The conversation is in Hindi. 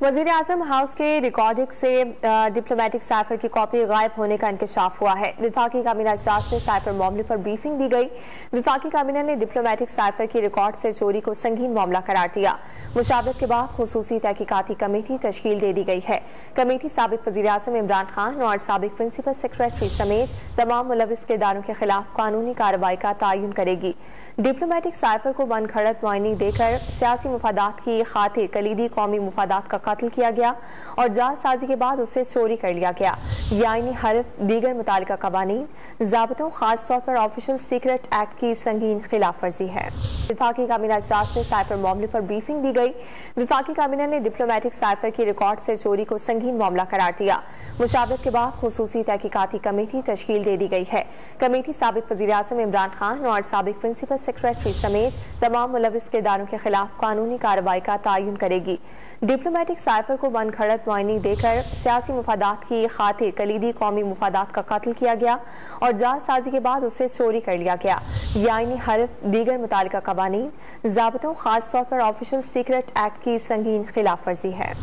वज़ीर आज़म हाउस के रिकॉर्डिंग से डिप्लोमेटिक साइफर की कॉपी गायब होने का इंकशाफ हुआ है। विफाकी काबीना इजलास में साइफर मामले पर ब्रीफिंग दी गई। विफाकी काबीना ने डिप्लोमेटिक साइफर की रिकॉर्ड से चोरी को संगीन मामला करार दिया। मुशावरत के बाद खुसूसी तहकीकाती कमेटी तश्कील दे दी गई है। कमेटी साबिक वज़ीर आज़म इमरान खान और साबिक प्रिंसिपल सेक्रेटरी समेत तमाम मुलविस किरदारों के खिलाफ कानूनी कार्रवाई का तयन करेगी। डिप्लोमेटिक साइफर को मनगढ़ंत मुआइनी देकर सियासी मुफादात की खातिर कलीदी कौमी मुफादात का कत्ल किया गया और जालसाजी के बाद उसे चोरी कर लिया गया। ये आईनी हरफ दीगर मुतालिका कवानीन, ज़ाब्तों खासतौर पर ऑफिशियल सीक्रेट एक्ट की संगीन खिलाफ वर्जी है। विफाकी काबीना इजलास में साइफर मामले पर ब्रीफिंग दी गई। विफाकी काबीना ने डिप्लोमेटिक साइफर की रिकॉर्ड से चोरी को संगीन मामला करार दिया। मुशावरत के बाद खुसूसी तहकीकाती कमेटी तश्कील दे दी गई है। कमेटी साबिक वज़ीर आज़म इमरान खान और साबिक प्रिंसिपल सेक्रेटरी समेत तमाम मुलविस किरदारों के खिलाफ कानूनी कार्रवाई का तयन करेगी। डिप्लोमेटिक साइफर को मनगढ़ंत मुआइनी देकर सियासी मुफादात की खातिर कलीदी कौमी मुफादात का कत्ल किया गया और जालसाजी के बाद उसे चोरी कर लिया गया। ये आईनी हरफ दीगर मुतालिका कवानीन, ज़ाब्तों खासतौर पर ऑफिशियल सीक्रेट एक्ट की संगीन खिलाफ वर्जी है।